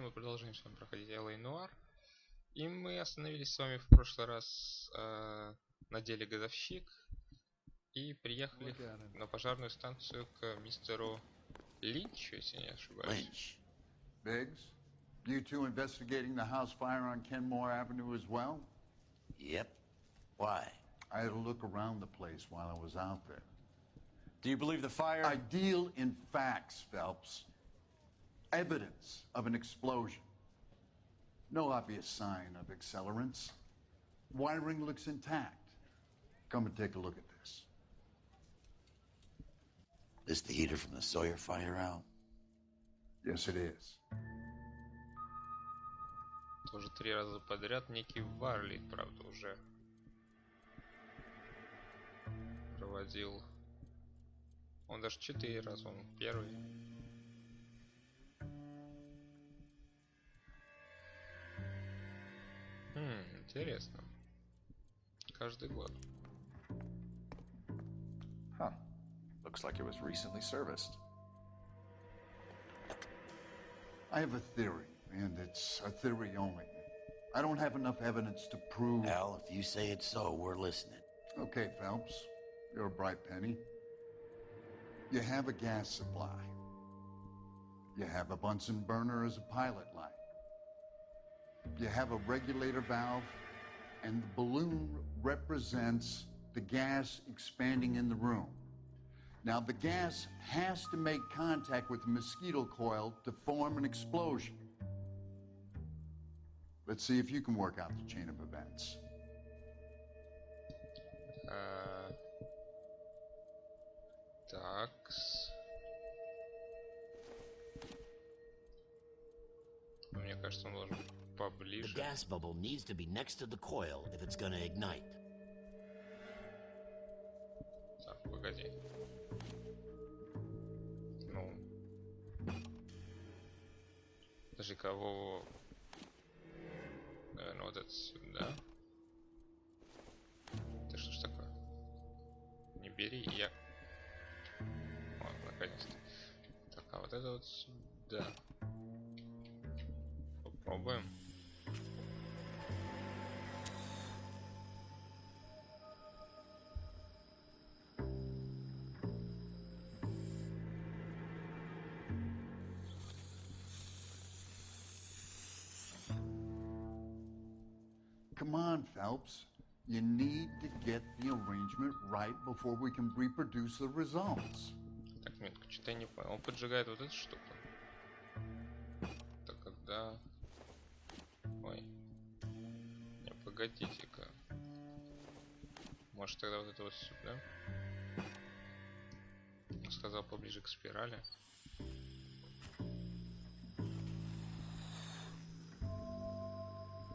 мы продолжаем с вами проходить Noire. И мы остановились с вами в прошлый раз на деле Газовщик. И приехали на пожарную станцию к мистеру Линчу, если не ошибаюсь. Lynch. Biggs, you two investigating the house fire on Kenmore Avenue as well? Yep. Why? I had a look around the place while I was out there. Do you believe the fire? I deal in facts, Phelps. Evidence of an explosion. No obvious sign of accelerants. Wiring looks intact. Come and take a look at this. Is the heater from the Sawyer fire out? Yes, it is. Тоже 3 раза подряд некий Варли, правда, уже проводил. Он даже 4 раза, он первый. Интересно. Каждый год. Huh. Looks like it was recently serviced. I have a theory, and it's a theory only. I don't have enough evidence to prove... Al, if you say it's so, we're listening. Okay, Phelps. You're a bright penny. You have a gas supply. You have a Bunsen burner as a pilot light. You have a regulator valve, and the balloon represents the gas expanding in the room. Now, the gas has to make contact with the mosquito coil to form an explosion. Let's see if you can work out the chain of events. Такс. Мне кажется, он должен быть поближе. The gas bubble needs to be next to the coil if it's gonna ignite. Так, погоди. Ну. Подожди, кого... Наверное, вот это сюда. Это что ж такое? Не бери, я... Вот, наконец-то. Так, а вот это вот сюда. Попробуем. Come on, Phelps. You need to get the arrangement right before we can reproduce the results. Так, минутку, что-то я не понял. Он поджигает вот эту штуку. Так, когда... Ой. Не, погодите-ка. Может, тогда вот это вот сюда? Он сказал поближе к спирали.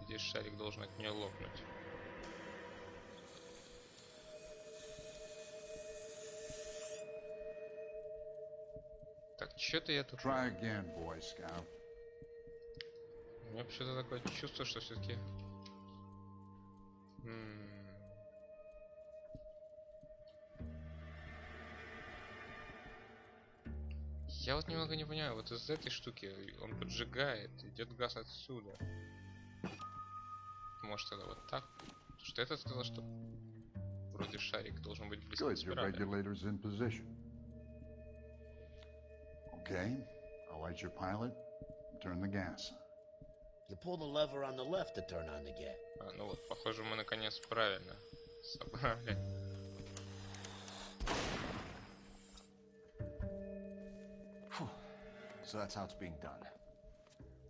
Здесь шарик должен от нее лопнуть. Так, что-то я тут... Try again, Boy Scout. У меня почему-то такое чувство, что все-таки... Я вот немного не понимаю, вот из этой штуки он поджигает, идет газ отсюда. Может тогда вот так? Потому что этот сказал, что вроде шарик должен быть близко к спирали. Okay, I'll light your pilot, turn the gas on. You pull the lever on the left to turn on the gas. А, ну вот, похоже, мы наконец правильно собрали. So that's how it's being done.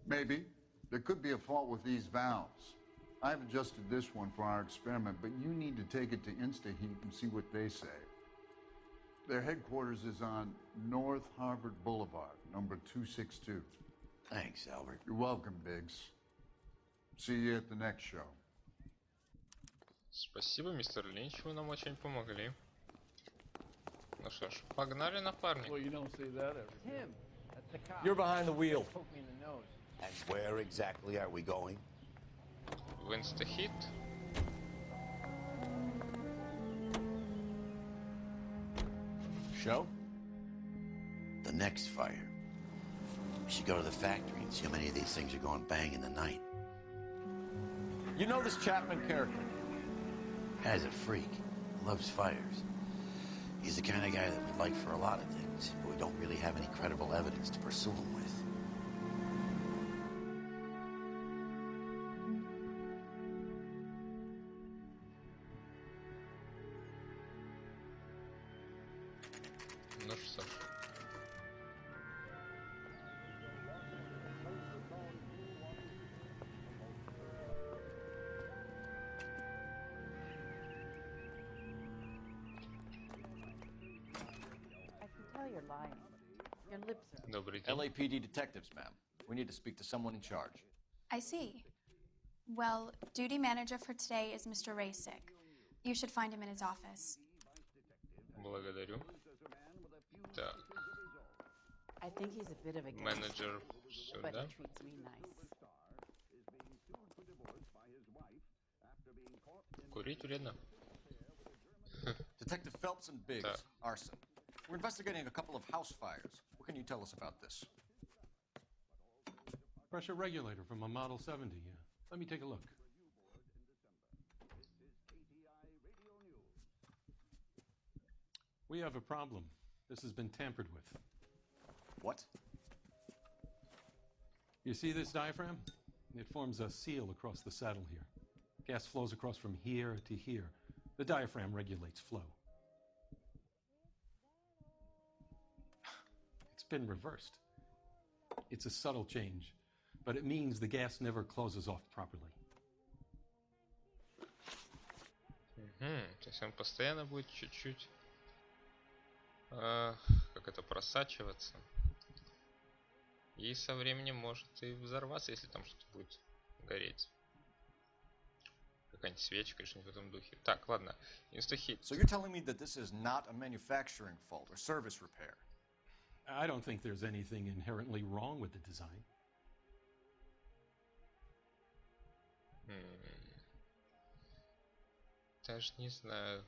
Maybe. There could be a fault with these valves. I've adjusted this one for our experiment, but you need to take it to InstaHeat and see what they say. Their headquarters is on North Harvard Boulevard, number 262. Thanks, Albert. You're welcome, Biggs. See you at the next show. Спасибо, мистер Линч, вы нам очень помогли. Ну что ж, погнали, напарник. Well, you don't say that every day. Him. That's the cop. You're behind the wheel. Poke me in the nose. And where exactly are we going? В InstaHeat. Show? The next fire. We should go to the factory and see how many of these things are going bang in the night. You know this Chapman character? Guy's a freak. Loves fires. He's the kind of guy that we'd like for a lot of things, but we don't really have any credible evidence to pursue him with. Ну что ж. I can tell you're lying. Your lips are... Добрый день. LAPD detectives, ma'am. We need to speak to someone in charge. I see. Well, duty manager for today is Mr. Rasick. You should find him in his office. Благодарю. Так, I think he's a bit of a gangster, менеджер but сюда. he treats me nice. Курить вредно. Detective Phelps and Biggs, Так. arson. We're investigating a couple of house fires. What can you tell us about this? Pressure regulator from a Model 70, yeah. Let me take a look. We have a problem. This has been tampered with. What? You see this diaphragm? It forms a seal across the saddle here. Gas flows across from here to here. The diaphragm regulates flow. It's been reversed. It's a subtle change, but it means the gas never closes off properly. То есть он постоянно будет чуть-чуть, как это, просачиваться. И со временем может и взорваться, если там что-то будет гореть. Какая-нибудь свечка или что-нибудь в этом духе. Так, ладно. Инстахит. So you're telling me that this is not a manufacturing fault or service repair? I don't think there's anything inherently wrong with the design. Даже не знаю.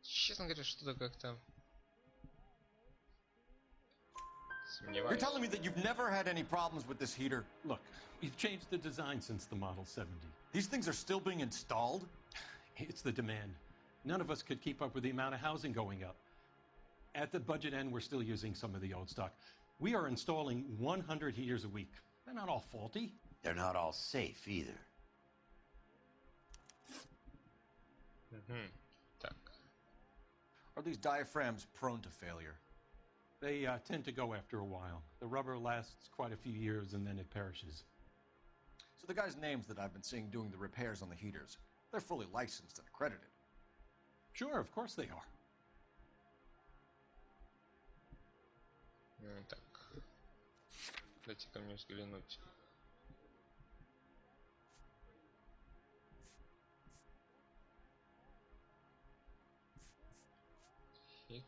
Честно говоря, что-то как-то You're сомневаюсь. telling me that you've never had any problems with this heater? Look, we've changed the design since the Model 70. These things are still being installed? It's the demand. None of us could keep up with the amount of housing going up. At the budget end, we're still using some of the old stock. We are installing 100 heaters a week. They're not all faulty. They're not all safe either. Так. Are these diaphragms prone to failure? They tend to go after a while. The rubber lasts quite a few years and then it perishes. So the guys' names that I've been seeing doing the repairs on the heaters, they're fully licensed and accredited. Sure, of course they are. Так. Дайте-ка мне взглянуть. Хит.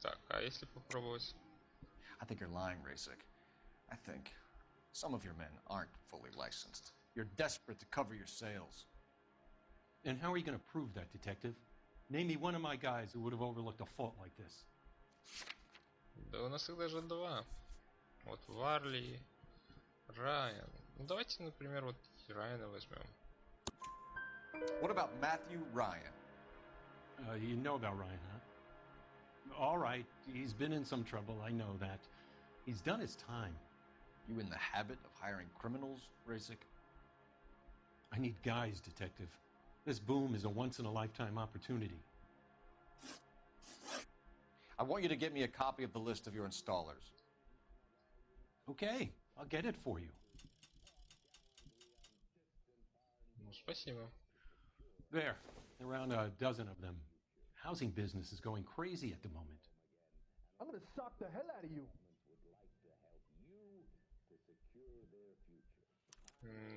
Так, а если попробовать? I think you're lying, Rasick. I think some of your men aren't fully licensed. You're desperate to cover your sales. And how are you going to prove that, Detective? Name me one of my guys who would have overlooked a fault like this. Да у нас их даже два. Вот Варли, Райан. Ну давайте, например, вот Райана возьмем. What about Matthew Ryan? You know about Ryan, huh? All right, he's been in some trouble, I know that. He's done his time. You in the habit of hiring criminals, Rasick? I need guys, Detective. This boom is a once-in-a-lifetime opportunity. I want you to get me a copy of the list of your installers. Okay, I'll get it for you. Ну, спасибо. There, around a dozen of them. Housing business is going crazy at the moment. I'm gonna sock the hell out of you.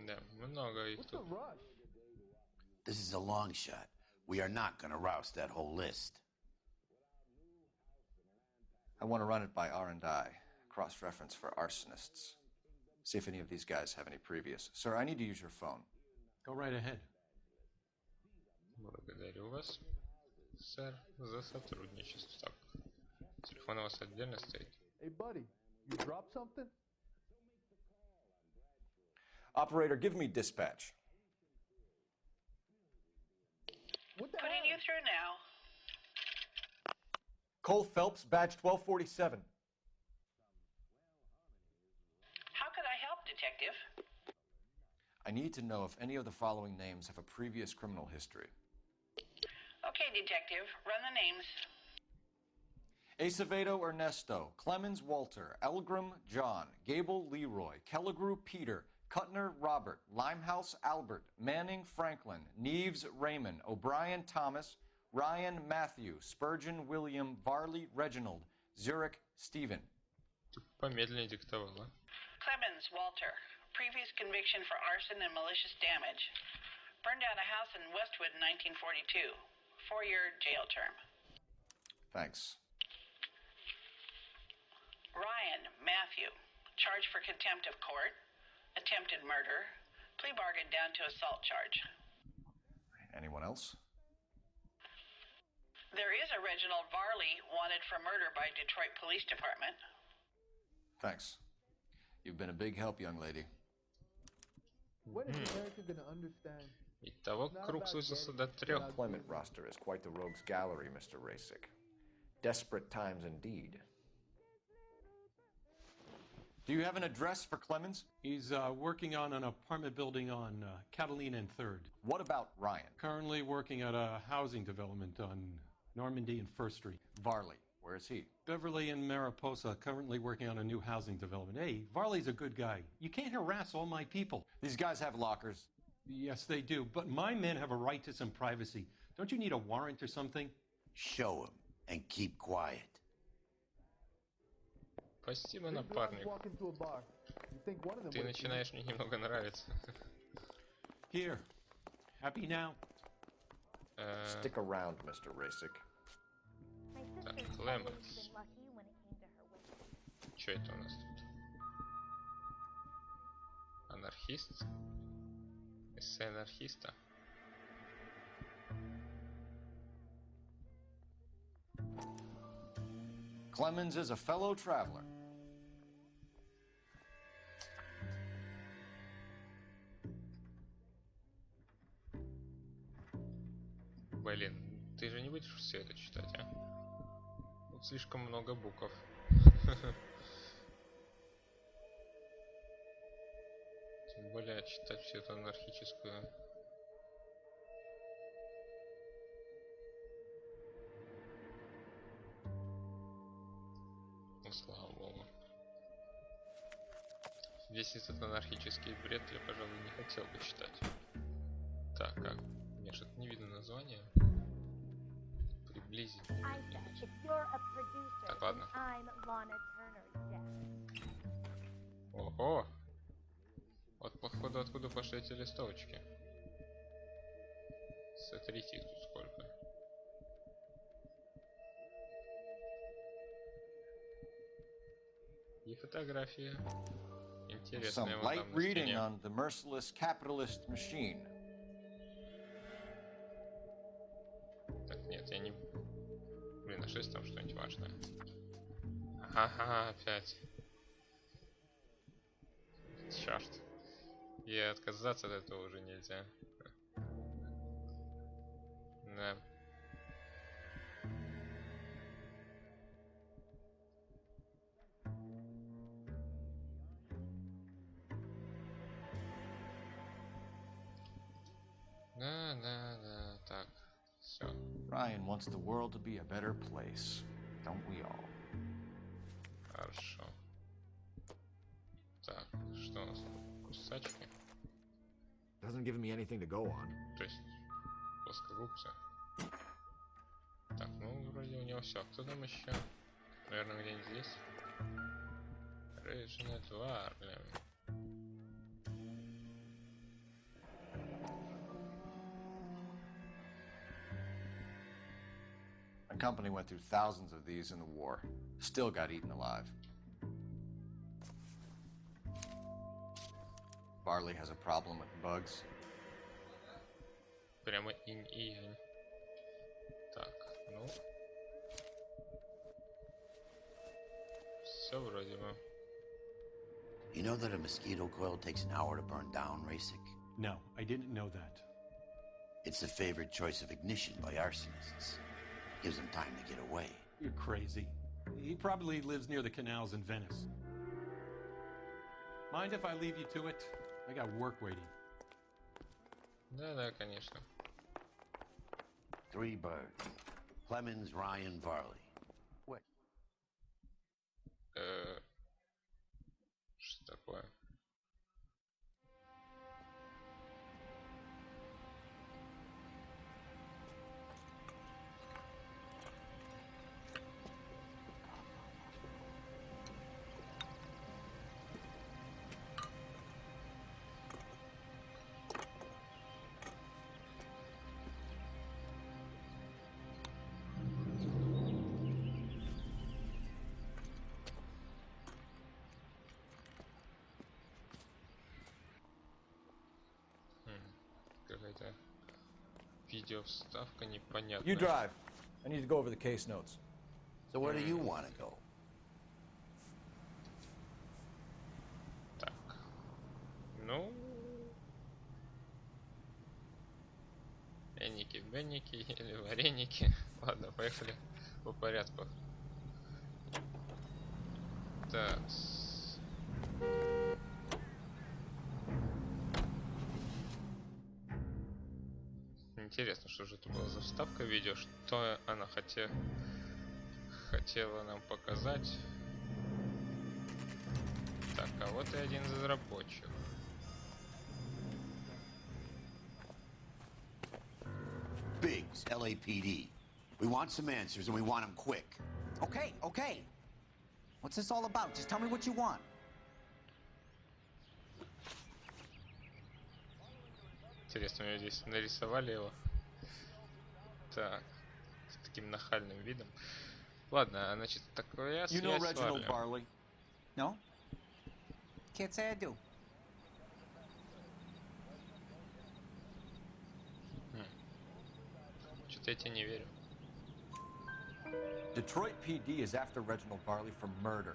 Да, много их What's the тут. rush? This is a long shot. We are not going to roust that whole list. I want to run it by R&I, cross-reference for arsonists. See if any of these guys have any previous. Sir, I need to use your phone. Go right ahead. Благодарю вас, сэр, за сотрудничество. Так, телефон у вас отдельно стоит. Hey, buddy, you dropped something? Operator, give me dispatch. What the Putting hell? you through now. Cole Phelps, badge 1247. How could I help, Detective? I need to know if any of the following names have a previous criminal history. Okay, Detective, run the names. Acevedo Ernesto, Clemens Walter, Elgram John, Gable Leroy, Kelligrew Peter, Cutner Robert, Limehouse Albert, Manning Franklin, Neves Raymond, O'Brien Thomas, Ryan Matthew, Spurgeon William, Varley Reginald, Zurich Stephen. Помедленнее диктовала. Clemens Walter. Previous conviction for arson and malicious damage. Burned down a house in Westwood in 1942. 4-year jail term. Thanks. Ryan Matthew. Charged for contempt of court. Attempted murder. Plea bargain down to assault charge. Anyone else? There is a Reginald Varley wanted for murder by Detroit Police Department. Thanks. You've been a big help, young lady. When is America gonna understand? Итого круг сузился до 3. Employment roster is quite the rogues gallery, Mr. Rasick. Desperate times indeed. Do you have an address for Clemens? He's working on an apartment building on Catalina and 3rd. What about Ryan? Currently working at a housing development on Normandy and 1st Street. Varley, where is he? Beverly and Mariposa, currently working on a new housing development. Hey, Varley's a good guy. You can't harass all my people. These guys have lockers. Yes, they do, but my men have a right to some privacy. Don't you need a warrant or something? Show him and keep quiet. Спасибо, Three blondes напарник. walk into a bar. You think one of them Ты would've начинаешь мне немного нравиться. Here. Happy now? Stick around, Mr. Rasick. Так, Клеменс. Что это у нас тут? Анархист? Эссе анархиста? Clemens is a fellow traveler. Блин, ты же не будешь все это читать, а? Тут слишком много букв. Тем более читать всю эту анархическую. Ну, слава богу. Весь этот анархический бред я, пожалуй, не хотел бы читать. Так, как? Мне что-то не видно название. Приблизить. Так, ладно. Ого! Вот, походу, откуда пошли эти листовочки. Смотрите, их тут сколько. И фотографии. Интересные Some вот light там на reading стене. on the merciless capitalist machine. Так, нет, я не... Блин, а что если там что-нибудь важное? Ага, опять. Черт. И отказаться от этого уже нельзя. Да. Да, так, все. Ryan wants the world to be a better place, don't we all? Хорошо. Так, что у нас тут? Кусачки? Doesn't give me anything to go on. То есть, плоскогубцы. Так, ну, вроде у него все. Кто там еще? Наверное, где-нибудь здесь. Реджинет Варли. My company went through thousands of these in the war. Still got eaten alive. Barley has a problem with bugs. прямо инь и янь. Так, ну. Все вроде бы. You know that a mosquito coil takes an hour to burn down, Rasic? No, I didn't know that. It's the favorite choice of ignition by arsonists. Gives them time to get away. You're crazy. He probably lives near the canals in Venice. Mind if I leave you to it? I got work waiting. Да, конечно. 3 birds. Clemens, Ryan, Varley. What? Что такое? Какая-то видео вставка непонятная. You drive. I need to go over the case notes. So where do you want to go? Так. Ну. Эники-бенники или вареники. Ладно, поехали по порядку. Так. Интересно, что же это была за вставка видео, что она хотела нам показать. Так, а вот и один из разработчиков. Biggs, LAPD. We want some answers and we want them quick. Okay, okay. What's this all about? Just tell me what you want. Интересно, мне здесь нарисовали его. Так, с таким нахальным видом. Ладно, значит, такая связь. You know Reginald Barley? No? Can't say I do. Что-то я тебе не верю. Detroit PD is after Reginald Barley for murder.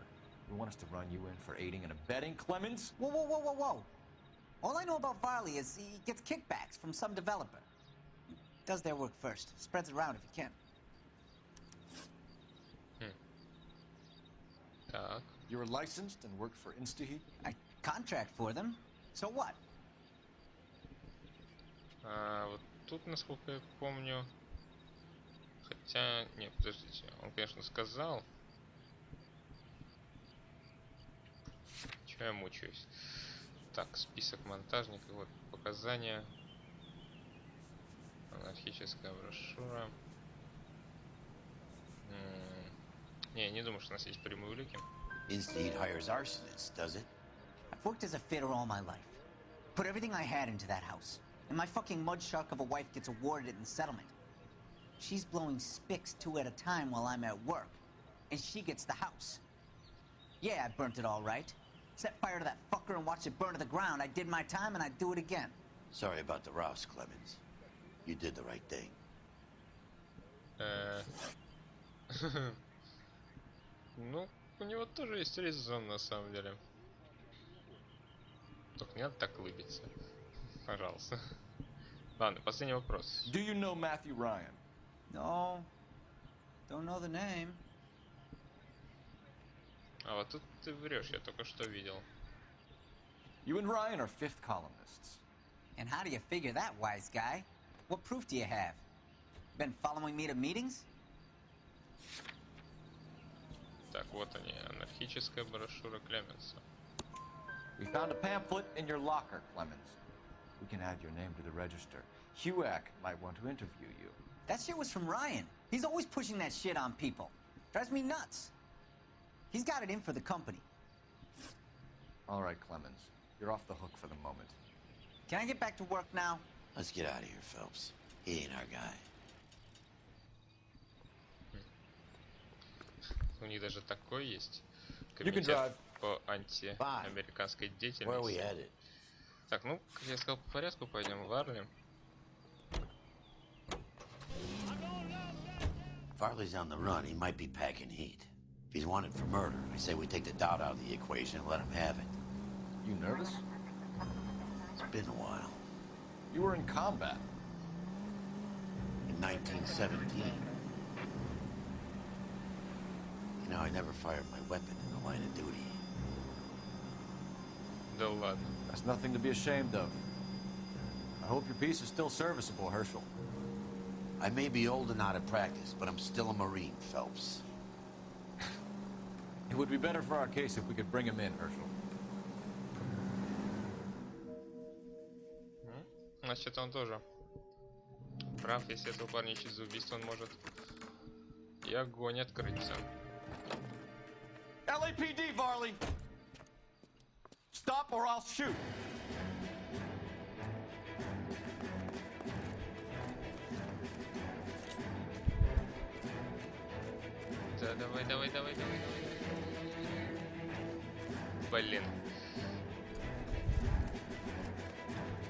You want us to run you in for aiding and abetting, Clemens? Whoa, whoa, whoa, whoa, whoa. All I know about Varley is he gets kickbacks from some developer. He does their work first, spreads it around if he can. Так. You're licensed and work for InstaHeat? I contract for them. So what? Вот тут, насколько я помню... Хотя... Нет, подождите. Он, конечно, сказал... Чего я мучаюсь? Так, список монтажников, вот показания. Анархическая брошюра. Не думаю, что у нас есть прямые улики. InstaHeat hires arsonists, does it? I've worked as a fitter all my life. Put everything I had into that house. And my fucking mud shark of a wife gets awarded it in settlement. She's blowing spics 2 at a time while I'm at work. And she gets the house. Yeah, I burnt it all right. Set fire to that fucker and watch it burn to the ground. I did my time and I'd do it again. Sorry about the Rouse, Clemens. You did the right thing. Ну, у него тоже есть резон, на самом деле. Только не надо так улыбиться. Пожалуйста. Ладно, последний вопрос. Do you know Matthew Ryan? No. Don't know the name. А вот тут ты врешь, я только что видел. You and Ryan are fifth columnists. And how do you figure that, wise guy? What proof do you have? Been following me to meetings? Так, вот они, анархическая брошюра Клеменса. We found a pamphlet in your locker, Clemens. We can add your name to the register. HUAC might want to interview you. That shit was from Ryan. He's always pushing that shit on people. Drives me nuts. He's got it in for the company. All right, Clemens. You're off the hook for the moment. Can I get back to work now? Let's get out of here, Phelps. He ain't our guy. У них даже такой есть. You can Комитет drive. по антиамериканской Where are we деятельности. headed? Так, ну, как я сказал, по порядку пойдем в Варли. Farley's on the run. He might be packing heat. If he's wanted for murder, I say we take the doubt out of the equation and let him have it. You nervous? It's been a while. You were in combat. In 1917. You know, I never fired my weapon in the line of duty. Да ладно. That's nothing to be ashamed of. I hope your piece is still serviceable, Herschel. I may be old and out of practice, but I'm still a Marine, Phelps. It would be better for our case if we could bring him in, Herschel. Значит, он тоже прав, если этого парня ищет за убийство, он может и огонь открыться. LAPD, Varley! Stop or I'll shoot! Да, давай. Блин.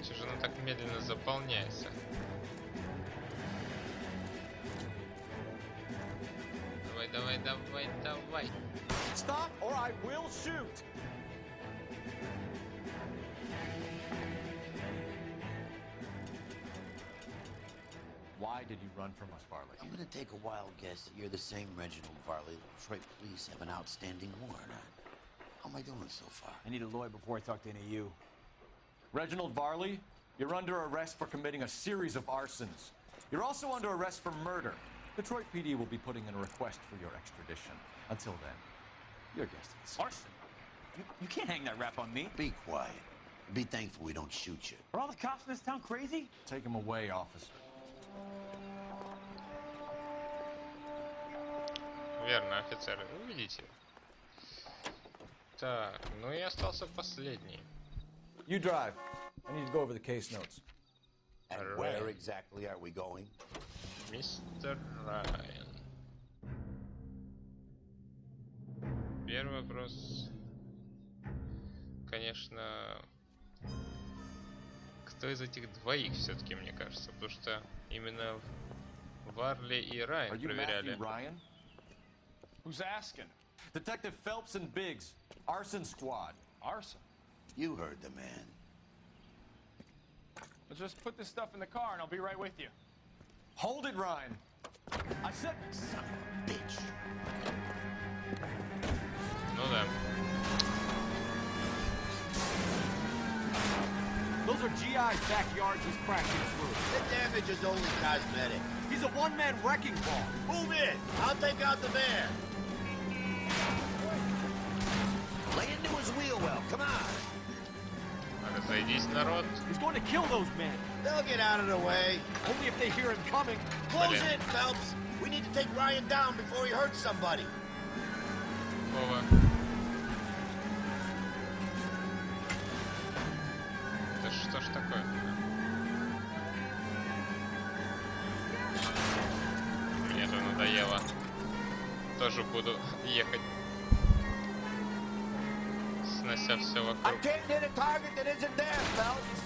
Чего же оно так медленно заполняется? Давай. Stop or I will shoot! Why did you run from us, Varley? I'm gonna take a wild guess that you're the same Reginald Varley the Detroit police have an outstanding warrant on. How am I doing so far? I need a lawyer before I talk to any of you. Reginald Varley, you're under arrest for committing a series of arsons. You're also under arrest for murder. Detroit PD will be putting in a request for your extradition. Until then, your guest is Arson? You can't hang that rap on me. Be quiet. Be thankful we don't shoot you. Are all the cops in this town crazy? Take him away, officer. Верно, офицеры, вы видите. Так, ну и остался последний. You drive. I need to go over the case notes. And where exactly are we going? Мистер Райан. Первый вопрос, конечно, кто из этих двоих все-таки, мне кажется, потому что именно Варли и Райан проверяли. Ryan? Who's asking? Detective Phelps and Biggs, arson squad. Arson? You heard the man. Let's just put this stuff in the car and I'll be right with you. Hold it, Ryan. I said, son of a bitch. Ну да. Those are GI's backyards he's cracking through. The damage is only cosmetic. He's a one-man wrecking ball. Move in. I'll take out the van. Lay into his wheel well. Come on. Разойдись, народ. He's going to kill those men. They'll get out of the way. Only if they hear him coming. Close it, Phelps. We need to take Ryan down before he hurts somebody. Ова. Да что ж такое? Мне это надоело. Тоже буду ехать, снося все I вокруг. can't hit a target that isn't there, Phelps.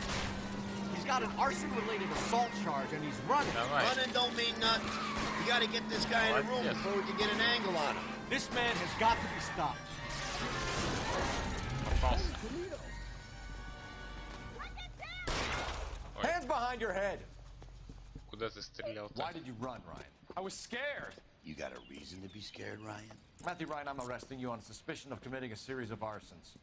He's got an arson-related assault charge and he's running. Давай. Running don't mean nothing. You gotta get this guy in the room before we can get an angle on him. This man has got to be stopped. Попался. hands behind your head. Куда ты стрелял-то? Why did you run, Ryan? I was scared. You got a reason to be scared, Ryan? Matthew Ryan, I'm arresting you on suspicion of committing a series of arsons.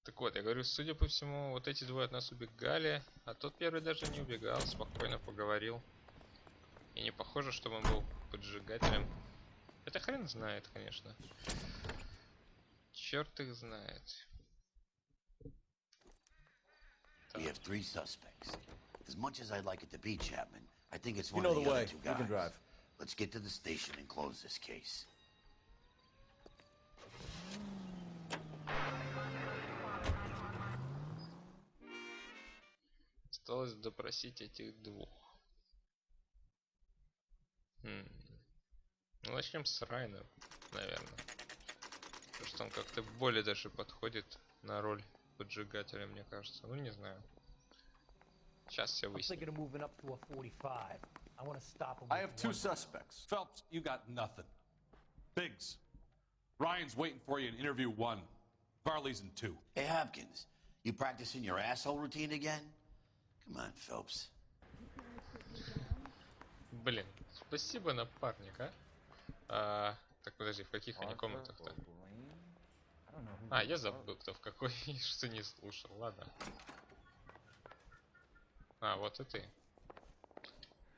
Так вот, я говорю, судя по всему, вот эти двое от нас убегали, а тот первый даже не убегал, спокойно поговорил. И не похоже, чтобы он был поджигателем. Это хрен знает, конечно. Черт их знает. We have 3 suspects. As much as I'd like it to be Chapman, I think it's You one know of the the other way. 2 You guys. can drive. Let's get to the station and close this case. Осталось допросить этих двух. Ну, начнем с Райана, наверное. Потому что он как-то более даже подходит на роль поджигателя, мне кажется. Ну, не знаю. Сейчас все выясним. I want to stop him. I have two suspects. Phelps, you got nothing. Biggs, Ryan's waiting for you in interview 1. Varley's in 2. Hey, Hopkins, you practicing your asshole routine again? Come on, Phelps. Блин, спасибо, напарник, а? Так, подожди, в каких они комнатах-то? А, я забыл, кто в какой, что не слушал, ладно. А, вот и ты.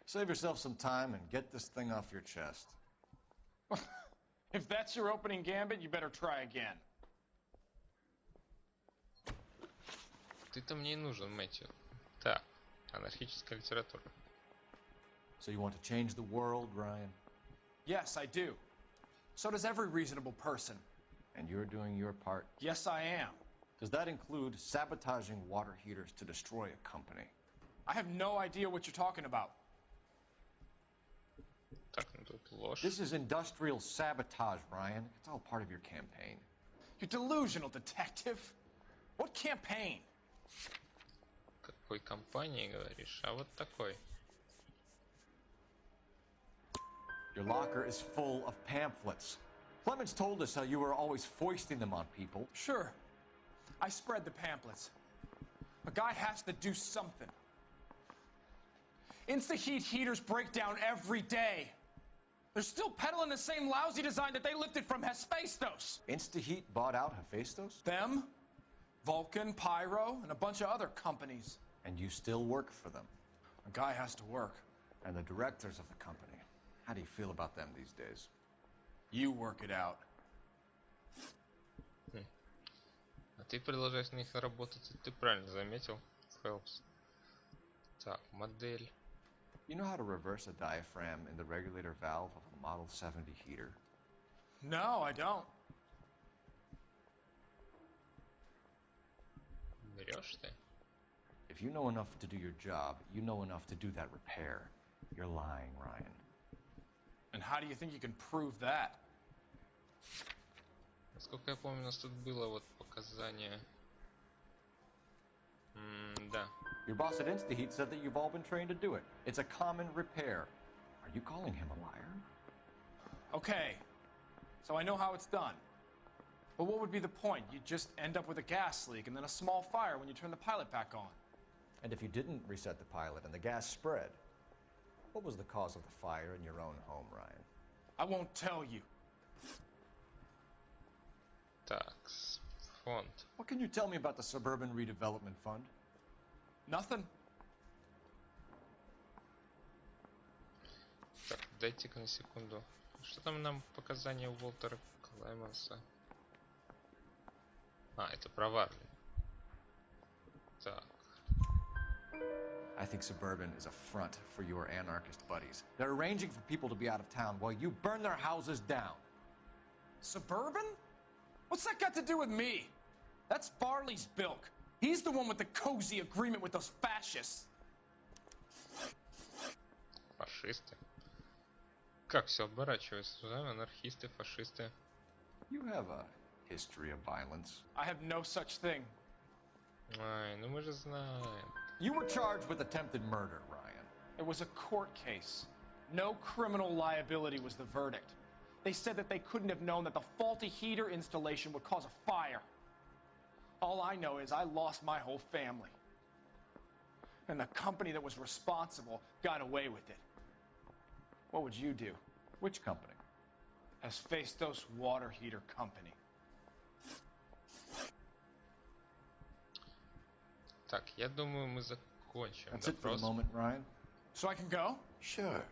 Save yourself some time and get this thing off your chest. If that's your opening gambit, you better try again. Ты-то мне и нужен, Мэтью. Так, анархическая литература. So you want to change the world, Ryan? Yes, I do. So does every reasonable person. And you're doing your part? Yes, I am. Does that include sabotaging water heaters to destroy a company? I have no idea what you're talking about. Так, ну тут ложь. This is industrial sabotage, Ryan. It's all part of your campaign. You're delusional, detective. What campaign? Какой компании говоришь? А вот такой. Your locker is full of pamphlets. Clemens told us how you were always foisting them on people. Sure. I spread the pamphlets. A guy has to do something. Insta-heat heaters break down every day. They're still peddling the same lousy design that they lifted from Hephaestus. Insta-heat bought out Hephaestus? Them, Vulcan, Pyro, and a bunch of other companies. And you still work for them? A guy has to work. And the directors of the company. How do you feel about them these days? You work it out. А ты продолжаешь на них работать, ты правильно заметил, Фелпс. Так, модель. You know how to reverse a diaphragm in the regulator valve of a Model 70 heater? No, I don't. Врешь ты? If you know enough to do your job, you know enough to do that repair. You're lying, Ryan. And how do you think you can prove that? Насколько я помню, у нас тут было вот показание. Да. Your boss at InstaHeat said that you've all been trained to do it. It's a common repair. Are you calling him a liar? Okay, so I know how it's done. But what would be the point? You'd just end up with a gas leak and then a small fire when you turn the pilot back on. And if you didn't reset the pilot and the gas spread, what was the cause of the fire in your own home, Ryan? I won't tell you. Так, фонд. What can you tell me about the Suburban Redevelopment Fund? Nothing. Так, дайте-ка на секунду. Что там нам показания Уолтера Клеменса? А, это про Варли. Так. I think Suburban is a front for your anarchist buddies. They're arranging for people to be out of town while you burn their houses down. Suburban? What's that got to do with me? That's Varley's bilk. He's the one with the cozy agreement with those fascists. Фашисты. Как все оборачивается, да? Анархисты, фашисты. You have a history of violence. I have no such thing. Ай, ну мы же знаем. You were charged with attempted murder, Ryan. It was a court case. No criminal liability was the verdict. They said that they couldn't have known that the faulty heater installation would cause a fire. All I know is I lost my whole family. And the company that was responsible got away with it. What would you do? Which company? Hephaestus Water Heater Company. Так, я думаю, мы закончим That's it for the допрос. moment, Ryan. So I can go? Sure.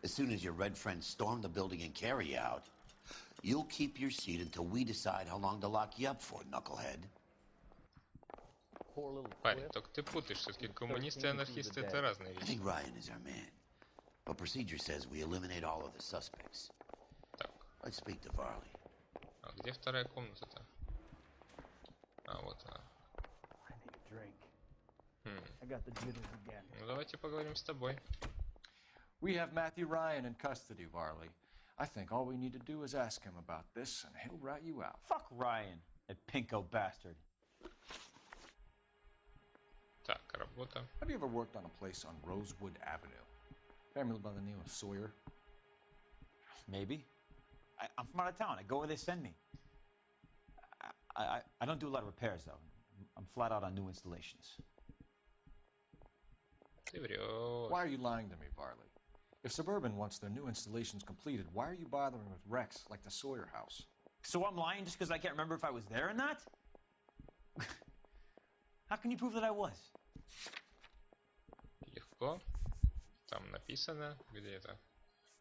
As soon as your red friends storm the building and carry you out, you'll keep your seat until we decide how long to lock you up for, knucklehead. Парень, только ты путаешь, все-таки коммунисты и анархисты это разные I вещи. think Ryan is our man. But procedure says we eliminate all of the suspects. Так, Let's speak to Varley. а где вторая комната-то? А, вот она. Ну давайте поговорим с тобой. We have Matthew Ryan in custody, Varley. I think all we need to do is ask him about this, and he'll rat you out. Fuck Ryan, that pinko bastard. Так, работа. Have you ever worked on a place on Rosewood Avenue? Family by the name of Sawyer? Maybe. I'm from out of town. I go where they send me. I don't do a lot of repairs, though. I'm flat out on new installations. Why are you lying to me, Varley? If Suburban wants their new installations completed, why are you bothering with wrecks like the Sawyer house? So I'm lying just because I can't remember if I was there or not? How can you prove that I was? Легко. Там написано, где это.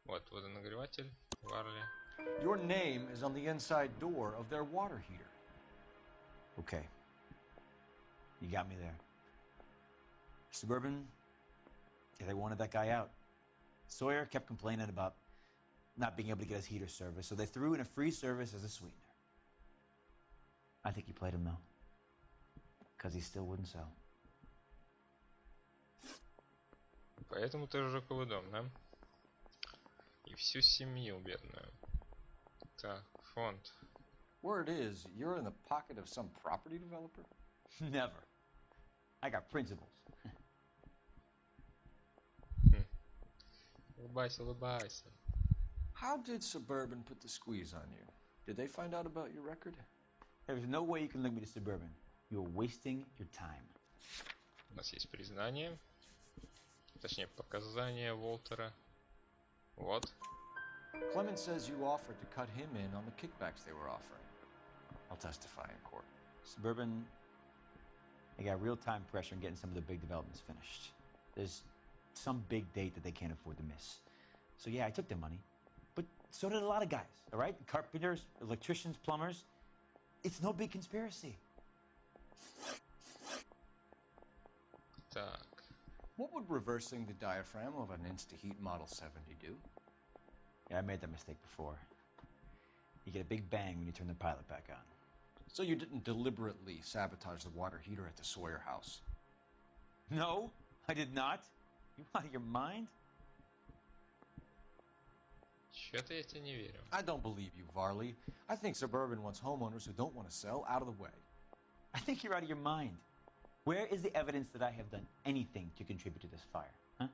Вот водонагреватель, Варли. Your name is on the inside door of their water heater. Okay. You got me there. Suburban, yeah, they wanted that guy out. Sawyer kept complaining about not being able to get his heater service, so they threw in a free service as a sweetener. I think he played him, though. Because he still wouldn't sell. Поэтому ты сжег его дом, да? И всю семью бедную. Так, фонд. Word is, you're in the pocket of some property developer? Never. I got principles. Улыбайся, улыбайся. How did Suburban put the squeeze on you? Did they find out about your record? There's no way you can link me to Suburban. You're wasting your time. У нас есть признание. Точнее, показания Уолтера. Вот. Clemens says you offered to cut him in on the kickbacks they were offering. I'll testify in court. Suburban, they got real-time pressure on getting some of the big developments finished. There's some big date that they can't afford to miss. So yeah, I took their money. But so did a lot of guys, all right? Carpenters, electricians, plumbers. It's no big conspiracy. Так. What would reversing the diaphragm of an Insta-Heat Model 70 do? Yeah, I made that mistake before. You get a big bang when you turn the pilot back on. So you didn't deliberately sabotage the water heater at the Sawyer house? No, I did not. You out of your mind? Чё-то я тебе не верю. I don't believe you, Varley. I think Suburban wants homeowners who don't want to sell out of the way. I think you're out of your mind. Where is the evidence that I have done anything to contribute to this fire? Huh?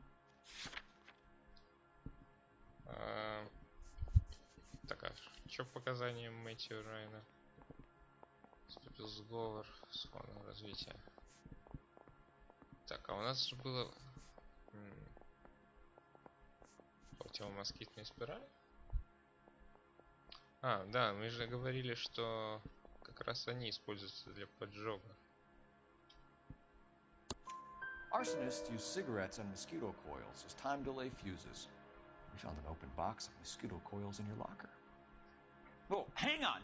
Так, а что по показаниям Мэтью Райана? Вступил в сговор с фондом развития. Так, а у нас же было... Противомоскитные спирали? А, да, мы же говорили, что как раз они используются для поджога. Arsonists use cigarettes and mosquito coils as time delay fuses. We found an open box of mosquito coils in your locker. Whoa, hang on!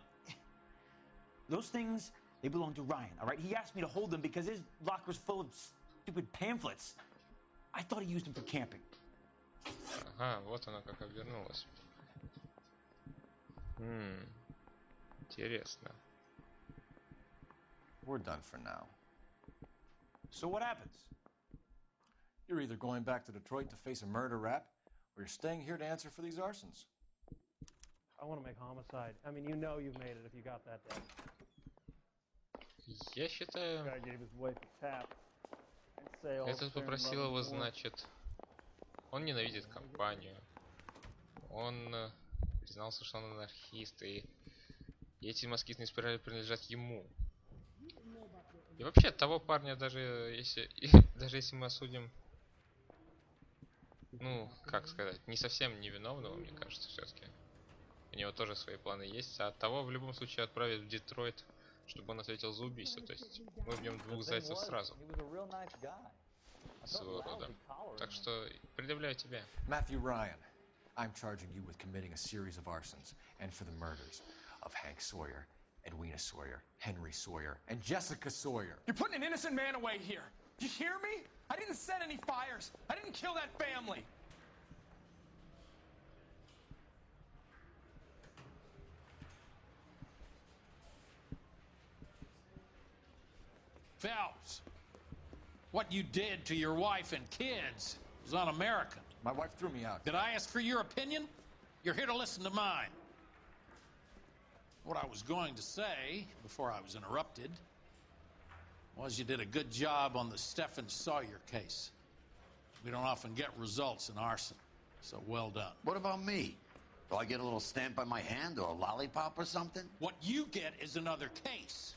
Those things, they belong to Ryan, all right? He asked me to hold them because his locker's full of stupid pamphlets. I thought he used them for camping. Ага, вот оно как обернулось. Интересно. We're done for now. So what happens? You're either going back to Detroit to face a murder rap, or you're staying here to answer for these arsons. I want to make homicide. I mean, you know you've made it if you got that down. Я считаю... Guy gave his wife a tap. And say all Этот fair and попросил его, loving war. значит... Он ненавидит компанию. Он признался, что он анархист, и эти москитные спирали принадлежат ему. И вообще, того парня, даже если мы осудим... Ну, как сказать, не совсем невиновного, мне кажется, все-таки. У него тоже свои планы есть, а того в любом случае отправят в Детройт, чтобы он ответил за убийство. То есть мы убьем двух зайцев сразу. Своего рода. Так что предъявляю тебе. Matthew Ryan, I'm charging you with committing a series of arsons and for the murders of Hank Sawyer, Edwina Sawyer, Henry Sawyer, and Jessica Sawyer. You're putting an innocent man away here. Do you hear me? I didn't set any fires. I didn't kill that family. Phelps, what you did to your wife and kids was un-American. My wife threw me out. Did I ask for your opinion? You're here to listen to mine. What I was going to say, before I was interrupted, was you did a good job on the Stephen Sawyer case. We don't often get results in arson. So well done. What about me? Do I get a little stamp on my hand or a lollipop or something? What you get is another case.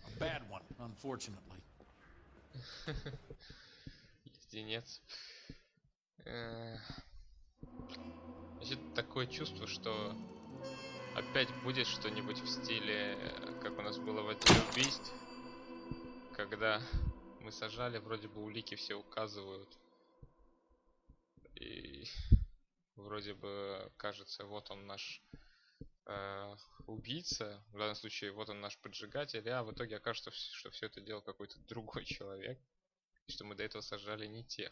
A bad one, unfortunately. Леденец. Значит, такое чувство, что опять будет что-нибудь в стиле, как у нас было в отделе убийств, когда мы сажали, вроде бы улики все указывают, и вроде бы кажется, вот он наш убийца, в данном случае вот он наш поджигатель, а в итоге окажется, что все это делал какой-то другой человек, и что мы до этого сажали не тех.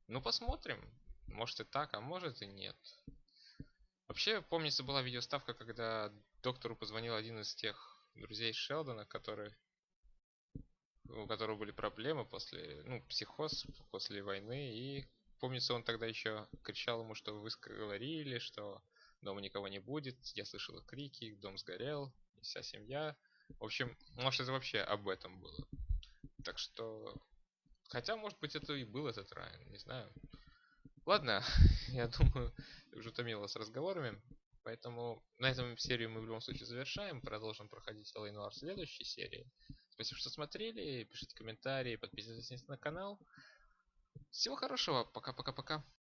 Ну, посмотрим. Может и так, а может и нет. Вообще, помнится, была видеоставка, когда доктору позвонил один из тех друзей Шелдона, у которого были проблемы после, психоз после войны, и помнится, он тогда еще кричал ему, что вы говорили, что дома никого не будет, я слышала крики, дом сгорел, вся семья. В общем, может, это вообще об этом было. Так что, хотя, может быть, это и был этот Райан, не знаю. Ладно, я думаю, уже утомил вас разговорами, поэтому на этом серию мы в любом случае завершаем, продолжим проходить LA Noire в следующей серии. Спасибо, что смотрели, пишите комментарии, подписывайтесь на канал. Всего хорошего, пока-пока-пока.